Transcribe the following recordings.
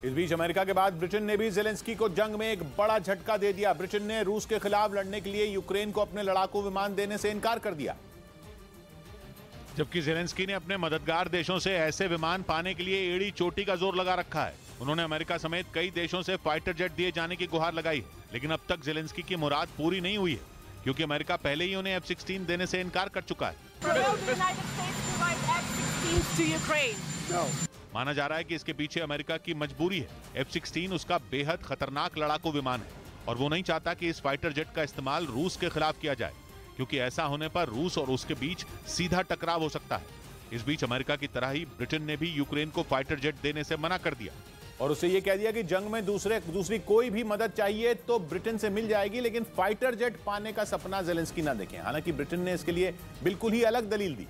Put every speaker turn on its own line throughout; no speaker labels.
इस बीच अमेरिका के बाद ब्रिटेन ने भी ज़ेलेंस्की को जंग में एक बड़ा झटका दे दिया। ब्रिटेन ने रूस के खिलाफ लड़ने के लिए यूक्रेन को अपने लड़ाकू विमान देने से इनकार कर दिया,
जबकि ज़ेलेंस्की ने अपने मददगार देशों से ऐसे विमान पाने के लिए एड़ी चोटी का जोर लगा रखा है। उन्होंने अमेरिका समेत कई देशों से फाइटर जेट दिए जाने की गुहार लगाई है, लेकिन अब तक ज़ेलेंस्की की मुराद पूरी नहीं हुई है, क्योंकि अमेरिका पहले ही उन्हें F-16 देने से इनकार कर चुका है। माना जा रहा है कि इसके पीछे अमेरिका की मजबूरी है। F-16 उसका बेहद खतरनाक लड़ाकू विमान है और वो नहीं चाहता कि इस फाइटर जेट का इस्तेमाल रूस के खिलाफ किया जाए, क्योंकि ऐसा होने पर रूस और उसके बीच सीधा टकराव हो सकता है। इस बीच अमेरिका की तरह ही ब्रिटेन ने भी यूक्रेन को फाइटर जेट देने से मना कर दिया
और उसे यह कह दिया कि जंग में दूसरी कोई भी मदद चाहिए तो ब्रिटेन से मिल जाएगी, लेकिन फाइटर जेट पाने का सपना ज़ेलेंस्की ना देखें। हालांकि ब्रिटेन ने इसके लिए बिल्कुल ही अलग दलील दी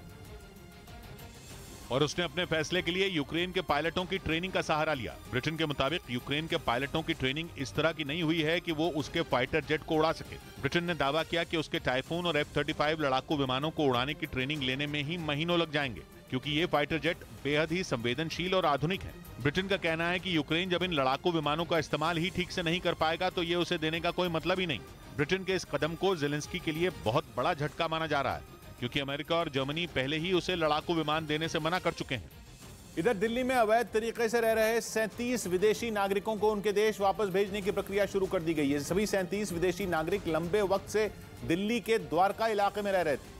और उसने अपने फैसले के लिए यूक्रेन के पायलटों की ट्रेनिंग का सहारा लिया। ब्रिटेन के मुताबिक यूक्रेन के पायलटों की ट्रेनिंग इस तरह की नहीं हुई है कि वो उसके फाइटर जेट को उड़ा सके। ब्रिटेन ने दावा किया कि उसके टाइफून और F-35 लड़ाकू विमानों को उड़ाने की ट्रेनिंग लेने में ही महीनों लग जाएंगे, क्योंकि ये फाइटर जेट बेहद ही संवेदनशील और आधुनिक है। ब्रिटेन का कहना है कि यूक्रेन जब इन लड़ाकू विमानों का इस्तेमाल ही ठीक से नहीं कर पाएगा तो ये उसे देने का कोई मतलब ही नहीं। ब्रिटेन के इस कदम को ज़ेलेंस्की के लिए बहुत बड़ा झटका माना जा रहा है, क्योंकि अमेरिका और जर्मनी पहले ही उसे लड़ाकू विमान देने से मना कर चुके हैं।
इधर दिल्ली में अवैध तरीके से रह रहे 37 विदेशी नागरिकों को उनके देश वापस भेजने की प्रक्रिया शुरू कर दी गई है। सभी 37 विदेशी नागरिक लंबे वक्त से दिल्ली के द्वारका इलाके में रह रहे थे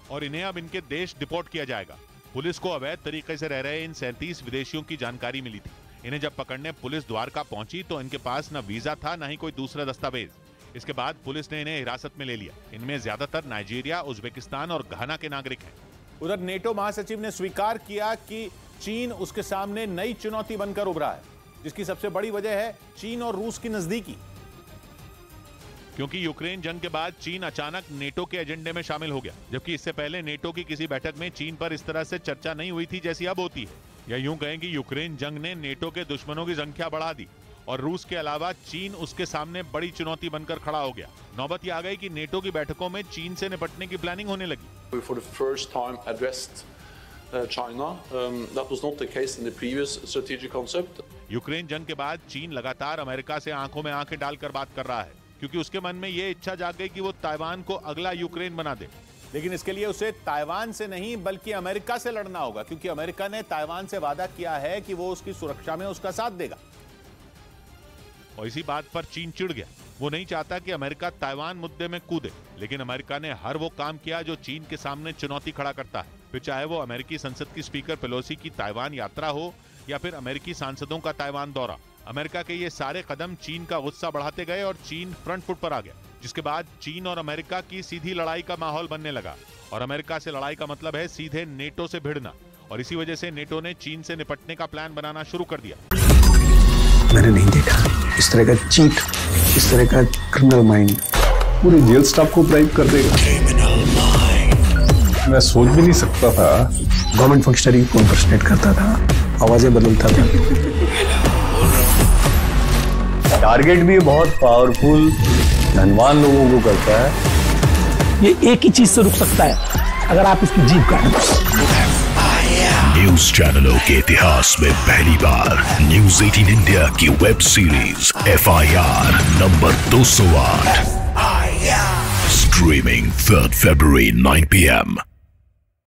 और इन्हें अब इनके देश डिपोर्ट किया जाएगा। पुलिस को अवैध तरीके से रह रहे इन 37 विदेशियों की जानकारी मिली थी। इन्हें जब पकड़ने पुलिस द्वारका पहुंची तो इनके पास न वीजा था न ही कोई दूसरा दस्तावेज। इसके बाद पुलिस ने इन्हें हिरासत में ले लिया। इनमें ज्यादातर नाइजीरिया, उज्बेकिस्तान और घाना के नागरिक हैं।
उधर नेटो महासचिव ने स्वीकार किया कि चीन उसके सामने नई चुनौती बनकर उभरा है, जिसकी सबसे बड़ी वजह है चीन और रूस की नजदीकी।
क्योंकि यूक्रेन जंग के बाद चीन अचानक नेटो के एजेंडे में शामिल हो गया, जबकि इससे पहले नेटो की किसी बैठक में चीन पर इस तरह से चर्चा नहीं हुई थी जैसी अब होती है। या यूं कहें कि यूक्रेन जंग ने नेटो के दुश्मनों की संख्या बढ़ा दी और रूस के अलावा चीन उसके सामने बड़ी चुनौती बनकर खड़ा हो गया। नौबत ये आ गई कि नेटो की बैठकों में चीन से निपटने की प्लानिंग होने लगी।
For the first time addressed China. That was not the case in the previous strategic concept.
Ukraine जंग के बाद चीन लगातार अमेरिका से आंखों में आंखें डालकर बात कर रहा है, क्योंकि उसके मन में ये इच्छा जाग गई कि वो ताइवान को अगला यूक्रेन बना दे।
लेकिन इसके लिए उसे ताइवान से नहीं बल्कि अमेरिका से लड़ना होगा, क्योंकि अमेरिका ने ताइवान से वादा किया है कि वो उसकी सुरक्षा में उसका साथ देगा।
और इसी बात पर चीन चिढ़ गया। वो नहीं चाहता कि अमेरिका ताइवान मुद्दे में कूदे, लेकिन अमेरिका ने हर वो काम किया जो चीन के सामने चुनौती खड़ा करता है, फिर चाहे वो अमेरिकी संसद की स्पीकर पेलोसी की ताइवान यात्रा हो या फिर अमेरिकी सांसदों का ताइवान दौरा। अमेरिका के ये सारे कदम चीन का गुस्सा बढ़ाते गए और चीन फ्रंट फुट पर आ गया, जिसके बाद चीन और अमेरिका की सीधी लड़ाई का माहौल बनने लगा। और अमेरिका से लड़ाई का मतलब है सीधे नेटो से भिड़ना, और इसी वजह से नेटो ने चीन से निपटने का प्लान बनाना शुरू कर दिया।
मैंने नहीं देखा इस तरह का चीट, इस तरह का क्रिमिनल माइंड पूरे जेल स्टाफ को ब्राइब कर देगा। मैं सोच भी नहीं सकता था। गवर्नमेंट फंक्शनरी को इम्पर्सनेट करता था, आवाजें बदलता था। टारगेट भी बहुत पावरफुल धनवान लोगों को करता है। ये एक ही चीज से रुक सकता है, अगर आप इसकी जीभ काटें।
न्यूज चैनलों के इतिहास में पहली बार न्यूज 18 इंडिया की web series FIR number 208 streaming 3 February 9 PM